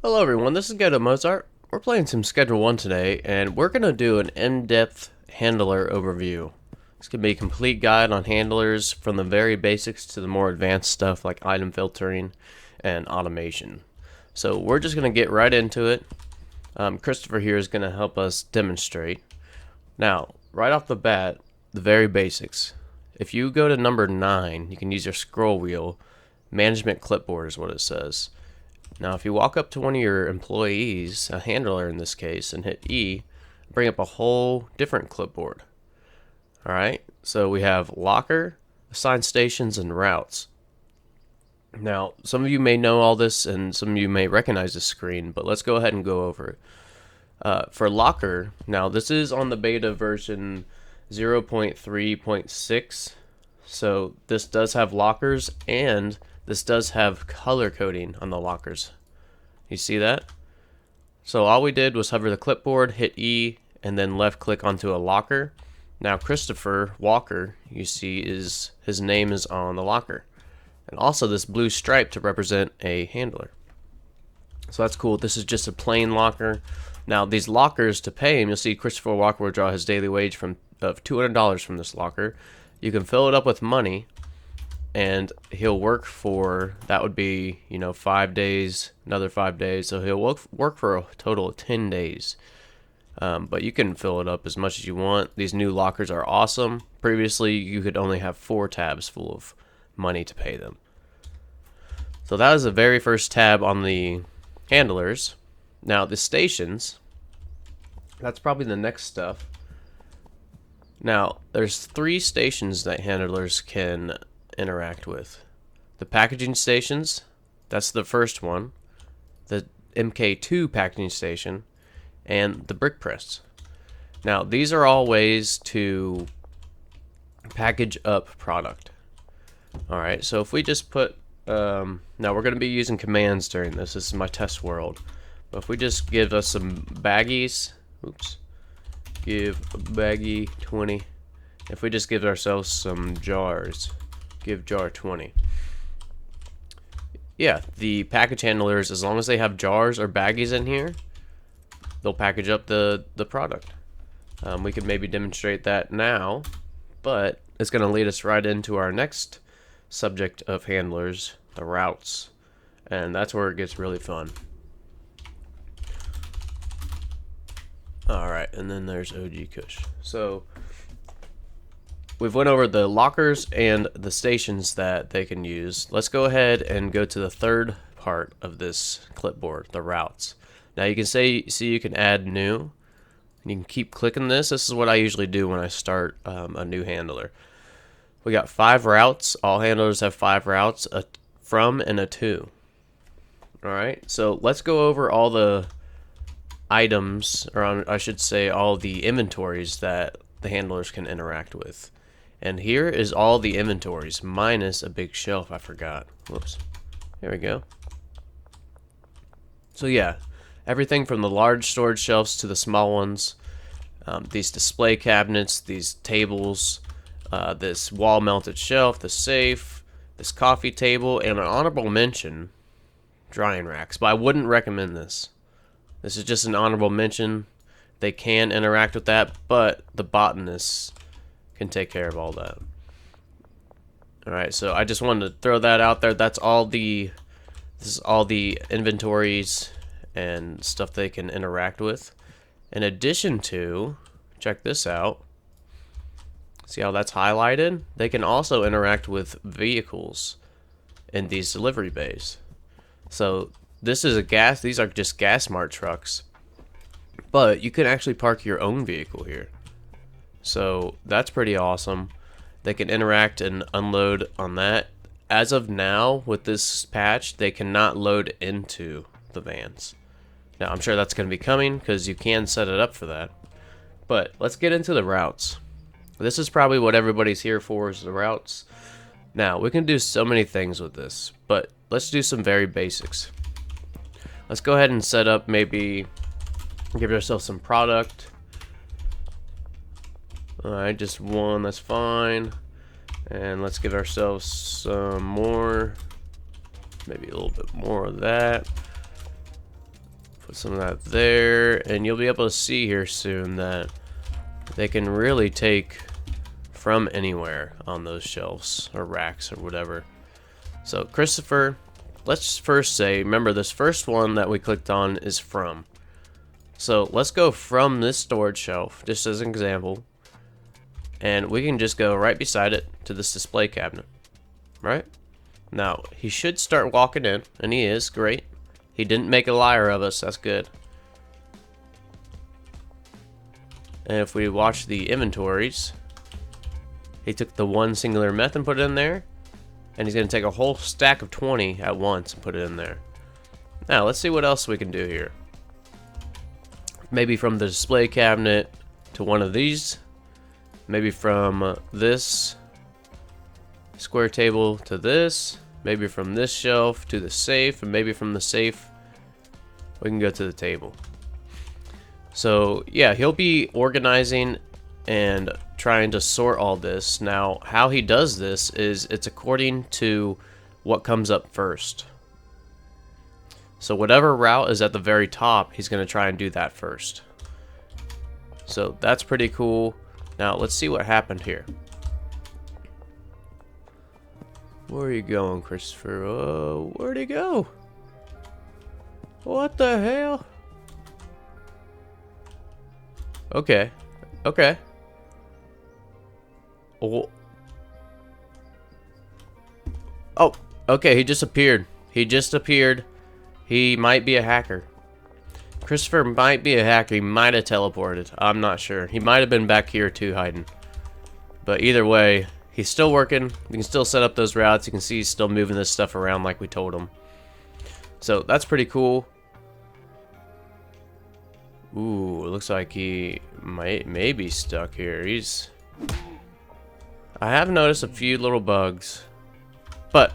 Hello everyone, this is Ghetto Mozart. We're playing some Schedule 1 today, and we're going to do an in-depth handler overview. This could be a complete guide on handlers from the very basics to the more advanced stuff like item filtering and automation. So we're just going to get right into it. Christopher here is going to help us demonstrate. Now, right off the bat, the very basics. If you go to number 9, you can use your scroll wheel. Management Clipboard is what it says. Now, if you walk up to one of your employees, a handler in this case, and hit E, bring up a whole different clipboard. Alright, so we have locker, assigned stations, and routes. Now, some of you may know all this, and some of you may recognize this screen, but let's go ahead and go over it. For locker, now this is on the beta version 0.3.6, so this does have lockers, and this does have color coding on the lockers. You see that? So all we did was hover the clipboard, hit E, and then left click onto a locker. Now Christopher Walker, you see, his name is on the locker. And also this blue stripe to represent a handler. So that's cool. This is just a plain locker. Now these lockers, to pay him, you'll see Christopher Walker will draw his daily wage of $200 from this locker. You can fill it up with money, and he'll work for, that would be, 5 days, another 5 days, so he'll work for a total of 10 days. But you can fill it up as much as you want. These new lockers are awesome. Previously, you could only have 4 tabs full of money to pay them. So that is the very first tab on the handlers. Now, the stations, that's probably the next stuff. Now, there's 3 stations that handlers can interact with. The packaging stations, that's the first one, the MK2 packaging station, and the brick press. Now these are all ways to package up product. Alright, so if we just put now we're going to be using commands during this is my test world, but if we just give us some baggies, give baggie 20, if we just give ourselves some jars, give jar 20. Yeah, the package handlers, as long as they have jars or baggies in here, they'll package up the product. We could maybe demonstrate that now, but it's going to lead us right into our next subject of handlers, the routes. And that's where it gets really fun. Alright, and then there's OG Kush. So we've went over the lockers and the stations that they can use. Let's go ahead and go to the third part of this clipboard, the routes. Now you can see you can add new, and you can keep clicking this. This is what I usually do when I start a new handler. We got 5 routes. All handlers have 5 routes, a from and a to. Alright, so let's go over all the items, or I should say all the inventories that the handlers can interact with. And here is all the inventories, minus a big shelf I forgot. Whoops. Here we go. So yeah, everything from the large storage shelves to the small ones. These display cabinets, these tables, this wall-mounted shelf, the safe, this coffee table, and an honorable mention, drying racks. But I wouldn't recommend this. This is just an honorable mention. They can interact with that, but the botanists can take care of all that. Alright, so I just wanted to throw that out there. This is all the inventories and stuff they can interact with. In addition to, check this out. See how that's highlighted? They can also interact with vehicles in these delivery bays. So this is these are just gas mart trucks. But you can actually park your own vehicle here. So that's pretty awesome. They can interact and unload on that. As of now, with this patch, they cannot load into the vans. Now, I'm sure that's going to be coming because you can set it up for that. But let's get into the routes. This is probably what everybody's here for, is the routes. Now, we can do so many things with this, but let's do some very basics. Let's go ahead and set up, maybe give ourselves some product. Alright, just one, that's fine. And let's give ourselves some more, maybe a little bit more of that. Put some of that there, and you'll be able to see here soon that they can really take from anywhere on those shelves or racks or whatever. So Christopher, let's first say, remember this first one that we clicked on is from. So let's go from this storage shelf, just as an example, and we can just go right beside it to this display cabinet, right? Now, he should start walking in, and he is, great. He didn't make a liar of us, that's good. And if we watch the inventories, he took the one singular meth and put it in there, and he's going to take a whole stack of 20 at once and put it in there. Now, let's see what else we can do here. Maybe from the display cabinet to one of these. Maybe from this square table to this. Maybe from this shelf to the safe, and maybe from the safe we can go to the table. So yeah, he'll be organizing and trying to sort all this. Now, how he does this is it's according to what comes up first. So whatever route is at the very top, he's going to try and do that first. So that's pretty cool. Now let's see what happened here. Where are you going, Christopher? Oh, where'd he go? What the hell? Okay. Okay. Oh. Oh, okay, he just appeared. He just appeared. He might be a hacker. Christopher might be a hacker. He might have teleported. I'm not sure. He might have been back here too, hiding. But either way, he's still working. You can still set up those routes. You can see he's still moving this stuff around like we told him. So that's pretty cool. Ooh, it looks like he may be stuck here. I have noticed a few little bugs, but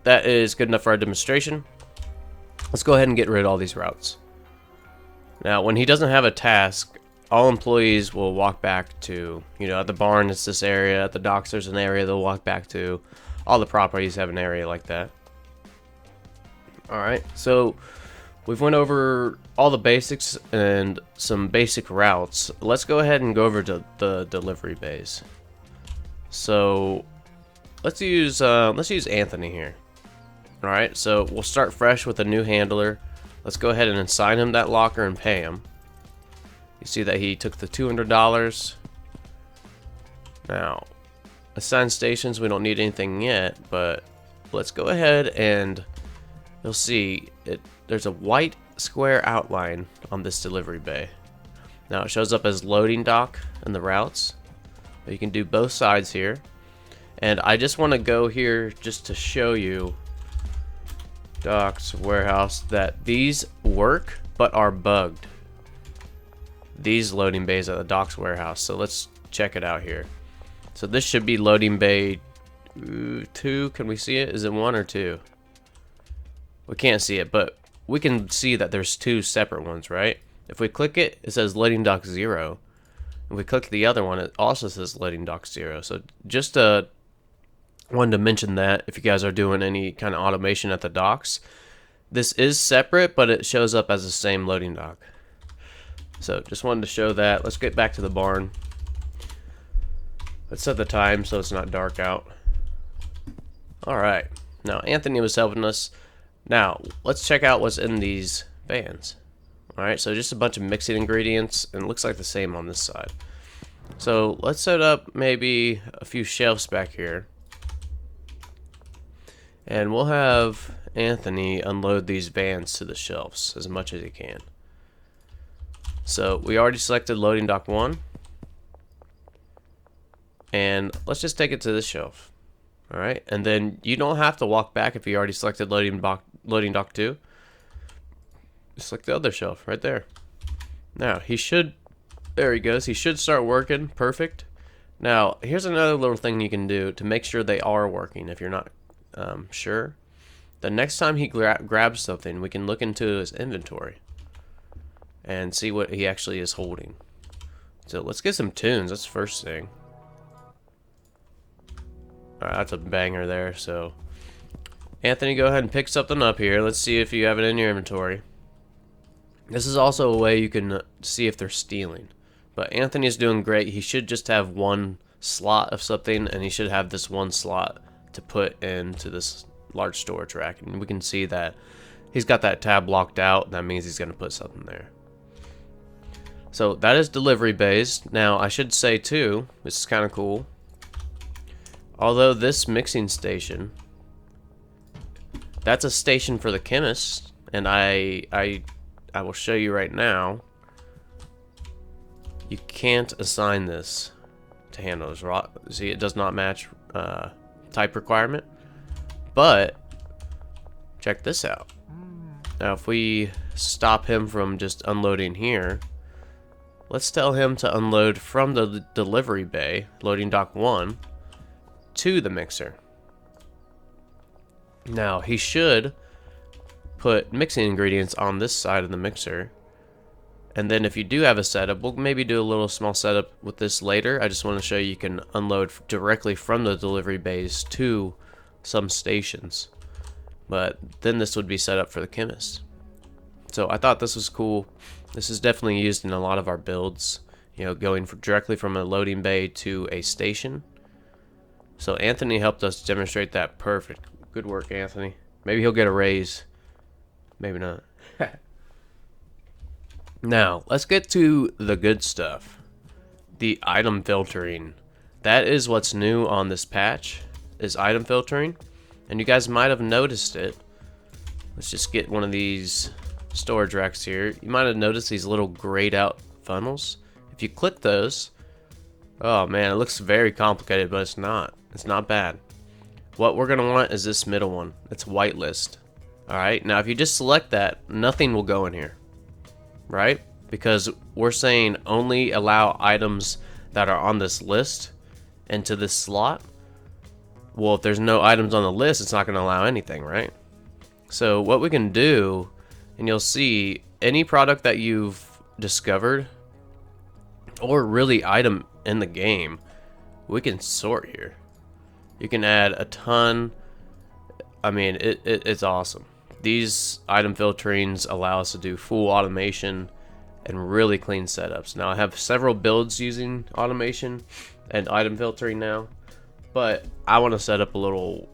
that is good enough for our demonstration. Let's go ahead and get rid of all these routes. Now, when he doesn't have a task, all employees will walk back to, at the barn it's this area, at the docks there's an area they'll walk back to. All the properties have an area like that. Alright, so we've went over all the basics and some basic routes. Let's go ahead and go over to the delivery bays. So let's use Anthony here. Alright, so we'll start fresh with a new handler. Let's go ahead and assign him that locker and pay him. You see that he took the $200. Now, assign stations, we don't need anything yet, but let's go ahead and you'll see there's a white square outline on this delivery bay. Now it shows up as loading dock in the routes. But you can do both sides here. And I just want to go here just to show you docks, warehouse, that these work but are bugged. These loading bays at the docks warehouse. So let's check it out here. So this should be loading bay 2. Can we see it? Is it 1 or 2? We can't see it, but we can see that there's 2 separate ones, right? If we click it, it says loading dock 0. If we click the other one, it also says loading dock 0. So just wanted to mention that if you guys are doing any kind of automation at the docks, this is separate, but it shows up as the same loading dock. So just wanted to show that. Let's get back to the barn. Let's set the time so it's not dark out. Alright, now Anthony was helping us. Now let's check out what's in these vans. Alright, so just a bunch of mixing ingredients, and it looks like the same on this side. So let's set up maybe a few shelves back here. And we'll have Anthony unload these vans to the shelves as much as he can. So we already selected loading dock 1. And let's just take it to this shelf. Alright, and then you don't have to walk back if you already selected loading dock 2. Just like the other shelf right there. Now there he goes. He should start working. Perfect. Now here's another little thing you can do to make sure they are working if you're not sure. The next time he grabs something, we can look into his inventory and see what he actually is holding. So let's get some tunes. That's the first thing. Alright, that's a banger there. So Anthony, go ahead and pick something up here. Let's see if you have it in your inventory. This is also a way you can see if they're stealing. But Anthony is doing great. He should just have one slot of something, and he should have this one slot to put into this large storage rack. And we can see that he's got that tab blocked out. That means he's going to put something there. So that is delivery bays. Now I should say too, this is kind of cool. Although this mixing station, that's a station for the chemist, and I will show you right now. You can't assign this to handlers. See, it does not match type requirement. But check this out. Now, if we stop him from just unloading here, let's tell him to unload from the delivery bay, loading dock 1, to the mixer. Now, he should put mixing ingredients on this side of the mixer. And then if you do have a setup, we'll maybe do a little small setup with this later. I just want to show you can unload directly from the delivery bays to some stations. But then this would be set up for the chemist. So I thought this was cool. This is definitely used in a lot of our builds, you know, going directly from a loading bay to a station. So Anthony helped us demonstrate that perfect. Good work, Anthony. Maybe he'll get a raise. Maybe not. Now, let's get to the good stuff. The item filtering. That is what's new on this patch, is item filtering. And you guys might have noticed it. Let's just get one of these storage racks here. You might have noticed these little grayed out funnels. If you click those, oh man, it looks very complicated, but it's not. It's not bad. What we're gonna want is this middle one. It's whitelist. Alright, now if you just select that, nothing will go in here. Right? Because we're saying only allow items that are on this list into this slot. Well, if there's no items on the list, it's not going to allow anything, right? So what we can do, and you'll see any product that you've discovered or really item in the game, we can sort here. You can add a ton. I mean, it's awesome. These item filterings allow us to do full automation and really clean setups. Now I have several builds using automation and item filtering now, but I want to set up a little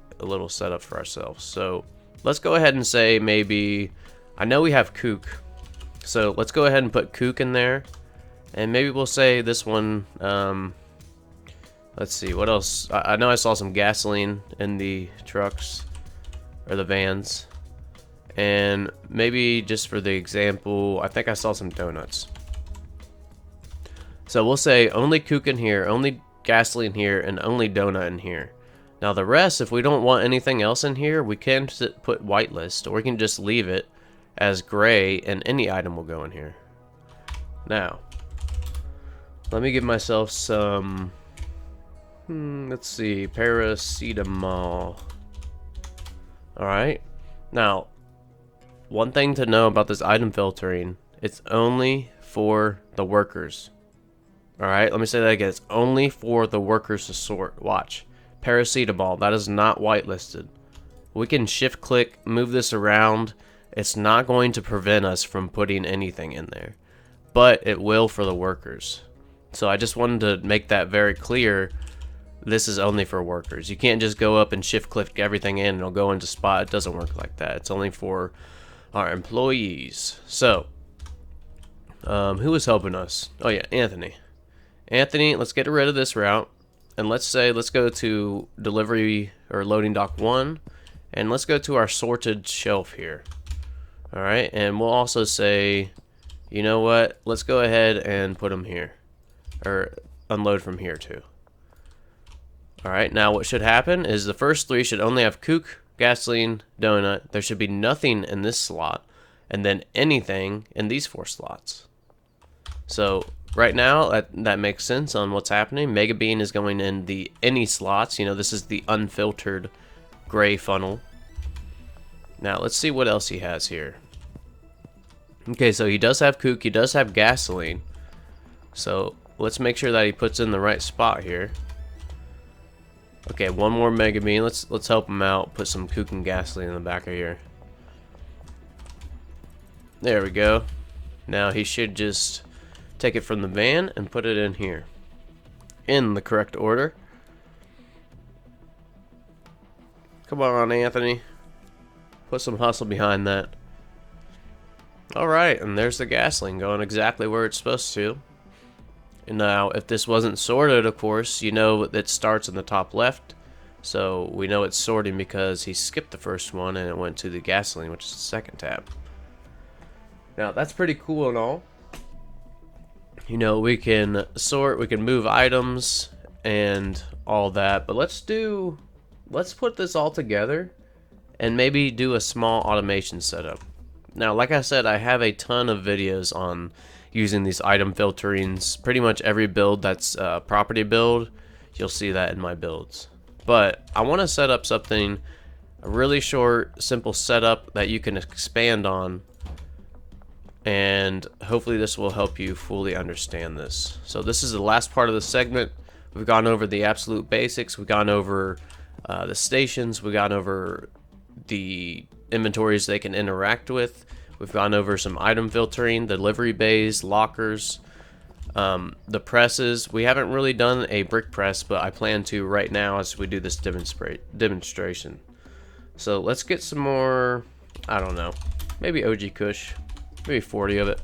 setup for ourselves. So let's go ahead and say maybe, I know we have kook, so let's go ahead and put kook in there, and maybe we'll say this one. Let's see what else. I know I saw some gasoline in the trucks or the vans. And maybe just for the example, I think I saw some donuts. So we'll say only kook in here, only gasoline here, and only donut in here. Now the rest, if we don't want anything else in here, we can put whitelist, or we can just leave it as gray, and any item will go in here. Now, let me give myself some, let's see, paracetamol. Alright, now, one thing to know about this item filtering, it's only for the workers. Alright, let me say that again. It's only for the workers to sort. Watch. Paracetamol, that is not whitelisted. We can shift click, move this around. It's not going to prevent us from putting anything in there. But it will for the workers. So I just wanted to make that very clear. This is only for workers. You can't just go up and shift click everything in and it'll go into spot. It doesn't work like that. It's only for our employees. So, who was helping us? Oh yeah, Anthony. Anthony, let's get rid of this route. And let's go to delivery or loading dock 1. And let's go to our sorted shelf here. Alright, and we'll also say, you know what? Let's go ahead and put them here. Or unload from here too. Alright, now what should happen is the first 3 should only have kook, gasoline, donut. There should be nothing in this slot, and then anything in these 4 slots. So right now that makes sense on what's happening. Mega Bean is going in the any slots. You know, this is the unfiltered gray funnel. Now let's see what else he has here. Okay, so he does have kook, he does have gasoline. So let's make sure that he puts in the right spot here. Okay, one more Mega Bean. Let's help him out. Put some kook and gasoline in the back of here. There we go. Now he should just take it from the van and put it in here in the correct order. Come on, Anthony. Put some hustle behind that. Alright, and there's the gasoline going exactly where it's supposed to. And now, if this wasn't sorted, of course, you know that it starts in the top left. So we know it's sorting because he skipped the first one and it went to the gasoline, which is the second tab. Now, that's pretty cool and all. You know, we can sort, we can move items and all that. But let's put this all together and maybe do a small automation setup. Now, like I said, I have a ton of videos on using these item filterings. Pretty much every build that's a property build, you'll see that in my builds. But I want to set up something, a really short, simple setup that you can expand on, and hopefully this will help you fully understand this. So this is the last part of the segment. We've gone over the absolute basics, we've gone over the stations, we've gone over the inventories they can interact with, we've gone over some item filtering, delivery bays, lockers, the presses. We haven't really done a brick press, but I plan to right now as we do this demonstration. So let's get some more, I don't know, maybe OG Kush, maybe 40 of it.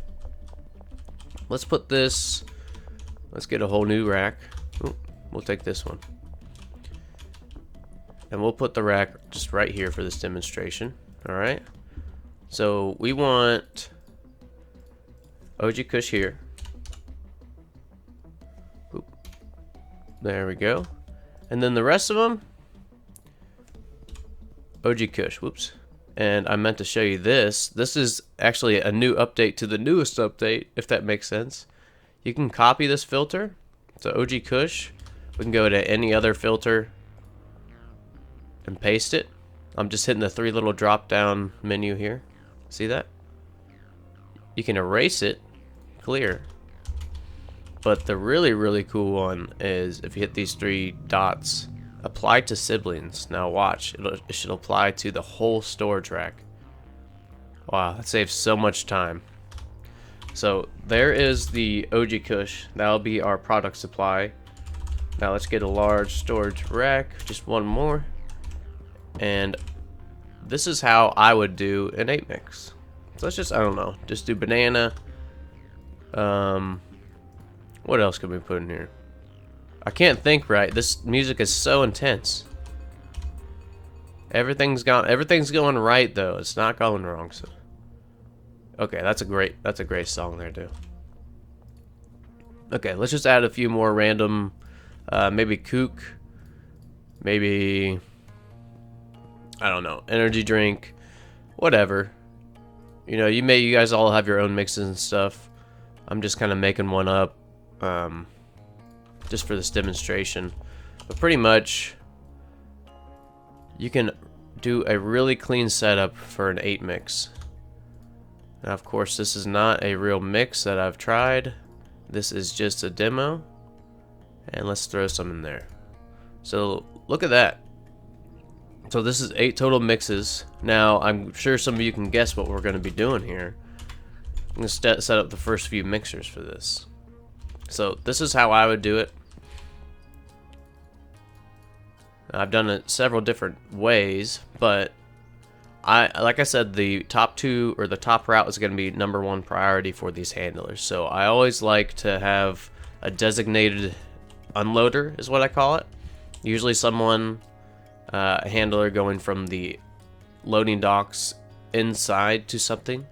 Let's put this, let's get a whole new rack. Ooh, we'll take this one. And we'll put the rack just right here for this demonstration. Alright. So we want OG Kush here. Oop. There we go. And then the rest of them, OG Kush. Whoops. And I meant to show you this. This is actually a new update to the newest update, if that makes sense. You can copy this filter. So OG Kush. We can go to any other filter and paste it. I'm just hitting the three little drop down menu here. See that? You can erase it, clear. But the really cool one is if you hit these three dots, apply to siblings. Now watch, it should apply to the whole storage rack. Wow, that saves so much time. So there is the OG Kush. That'll be our product supply. Now let's get a large storage rack, just one more. And this is how I would do an 8 mix. So let's just, I don't know, just do banana. What else can we put in here? I can't think right. This music is so intense. Everything's going right though. It's not going wrong. So okay, that's a great song there too. Okay, let's just add a few more random, maybe kook, maybe, I don't know, energy drink, whatever. You know, you guys all have your own mixes and stuff. I'm just kind of making one up, just for this demonstration. But pretty much, you can do a really clean setup for an 8 mix. Now, of course, this is not a real mix that I've tried. This is just a demo. And let's throw some in there. So look at that. So this is 8 total mixes. Now, I'm sure some of you can guess what we're going to be doing here. I'm going to set up the first few mixers for this. So this is how I would do it. I've done it several different ways, but like I said, the top two or the top route is going to be #1 priority for these handlers. So I always like to have a designated unloader, is what I call it. Usually someone, a handler going from the loading docks inside to something,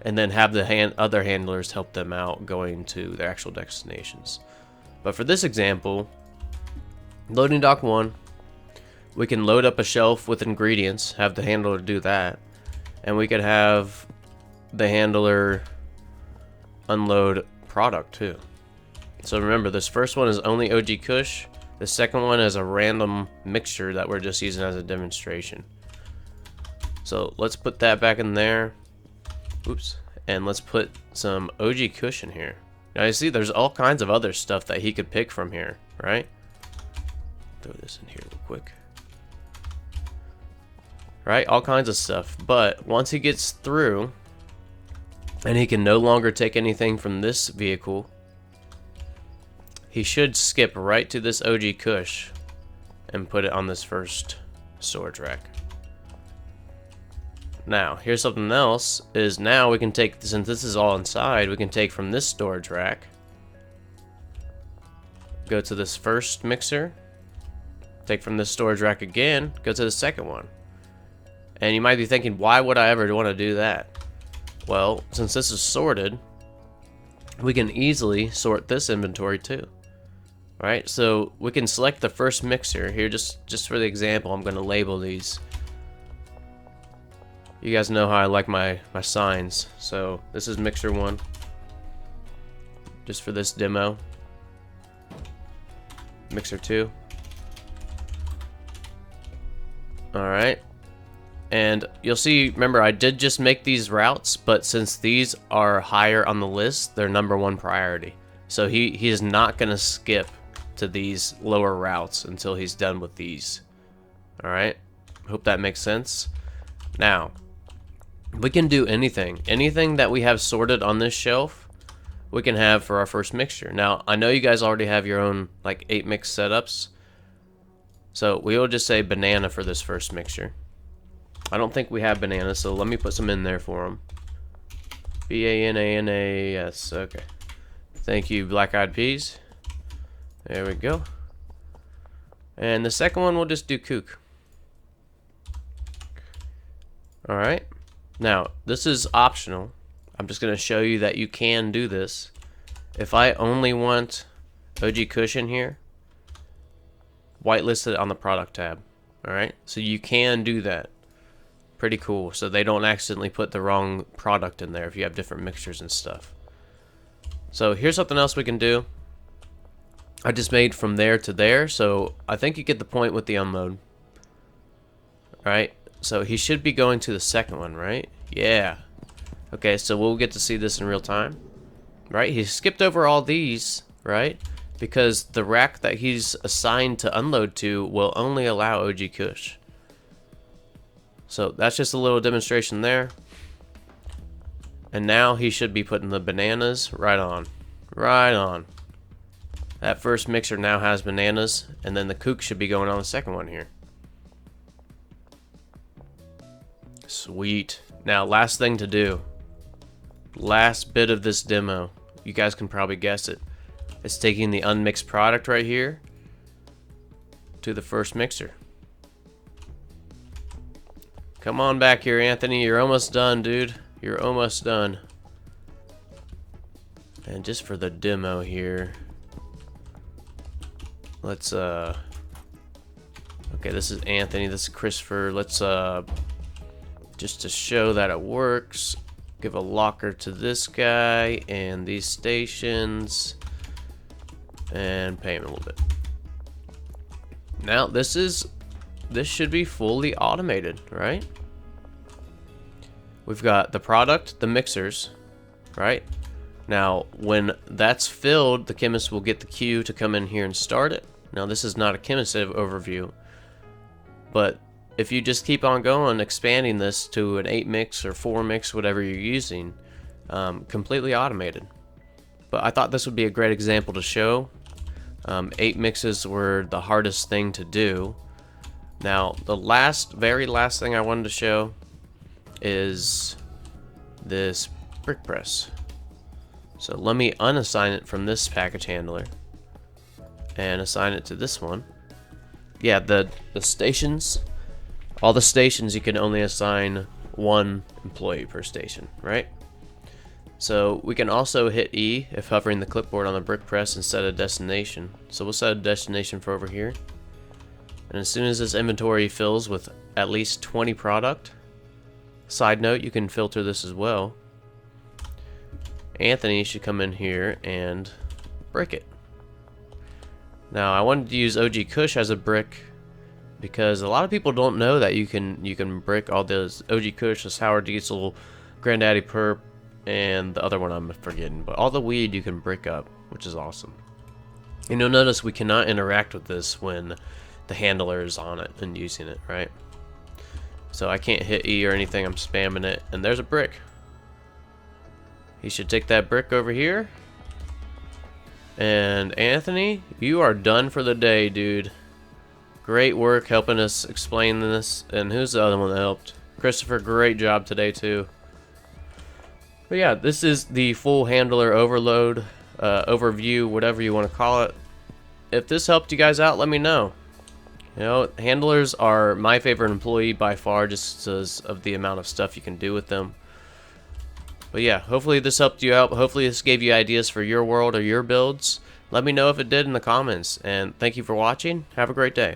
and then have the other handlers help them out going to their actual destinations. But for this example, loading dock 1, we can load up a shelf with ingredients, have the handler do that, and we could have the handler unload product too. So remember, this first one is only OG Kush. The second one is a random mixture that we're just using as a demonstration. So let's put that back in there. Oops. And let's put some OG Kush in here. Now you see there's all kinds of other stuff that he could pick from here, right? Throw this in here real quick. Right? All kinds of stuff. But once he gets through, and he can no longer take anything from this vehicle, he should skip right to this OG Kush and put it on this first storage rack. Now, here's something else, is now we can take, since this is all inside, we can take from this storage rack, go to this first mixer, take from this storage rack again, go to the second one. And you might be thinking, why would I ever want to do that? Well, since this is sorted, we can easily sort this inventory too. Right? So we can select the first mixer here, just for the example, I'm going to label these. You guys know how I like my signs. So this is mixer 1, just for this demo. Mixer 2. Alright. And you'll see, remember, I did just make these routes, but since these are higher on the list, they're #1 priority. So he is not going to skip to these lower routes until he's done with these. Alright? Hope that makes sense. Now, we can do anything that we have sorted on this shelf, we can have for our first mixture. Now, I know you guys already have your own like 8 mix setups, so we will just say banana for this first mixture. I don't think we have bananas, so let me put some in there for them. B-A-N-A-N-A-S, okay. Thank you, Black Eyed Peas. There we go. And the second one we'll just do kook. Alright. Now, this is optional. I'm just going to show you that you can do this. If I only want OG Kush in here, whitelist it on the product tab. Alright, so you can do that. Pretty cool, so they don't accidentally put the wrong product in there if you have different mixtures and stuff. So here's something else we can do. I just made from there to there, so I think you get the point with the unload. Alright, so he should be going to the second one, right? Yeah. Okay, so we'll get to see this in real time. Right, he skipped over all these, right? Because the rack that he's assigned to unload to will only allow OG Kush. So that's just a little demonstration there. And now he should be putting the bananas right on. Right on. That first mixer now has bananas, and then the kook should be going on the second one here. Sweet. Now, last thing to do. Last bit of this demo. You guys can probably guess it. It's taking the unmixed product right here to the first mixer. Come on back here, Anthony. You're almost done, dude. You're almost done. And just for the demo here, let's okay, this is Anthony, this is Christopher. Let's just to show that it works, give a locker to this guy and these stations and pay him a little bit. Now this should be fully automated, right? We've got the product, the mixers, right? Now, when that's filled, the chemist will get the queue to come in here and start it. Now, this is not a chemist overview, but if you just keep on going, expanding this to an 8 mix or 4 mix, whatever you're using, completely automated. But I thought this would be a great example to show. 8 mixes were the hardest thing to do. Now, the very last thing I wanted to show is this brick press. So let me unassign it from this package handler and assign it to this one. Yeah, the stations, all the stations, you can only assign 1 employee per station, right? So we can also hit E if hovering the clipboard on the brick press and set a destination. So we'll set a destination for over here. And as soon as this inventory fills with at least 20 product, side note, you can filter this as well. Anthony should come in here and brick it. Now I wanted to use OG Kush as a brick because a lot of people don't know that you can brick all those OG Kush, Sour Diesel, Granddaddy Perp, and the other one I'm forgetting. But all the weed you can brick up, which is awesome. And you'll notice we cannot interact with this when the handler is on it and using it, right? So I can't hit E or anything, I'm spamming it, and there's a brick. He should take that brick over here. And Anthony, you are done for the day, dude. Great work helping us explain this. And who's the other one that helped? Christopher, great job today too. But yeah, this is the full handler overload, overview, whatever you want to call it. If this helped you guys out, let me know. You know, handlers are my favorite employee by far, just because of the amount of stuff you can do with them. But yeah, hopefully this helped you out. Hopefully this gave you ideas for your world or your builds. Let me know if it did in the comments. And thank you for watching. Have a great day.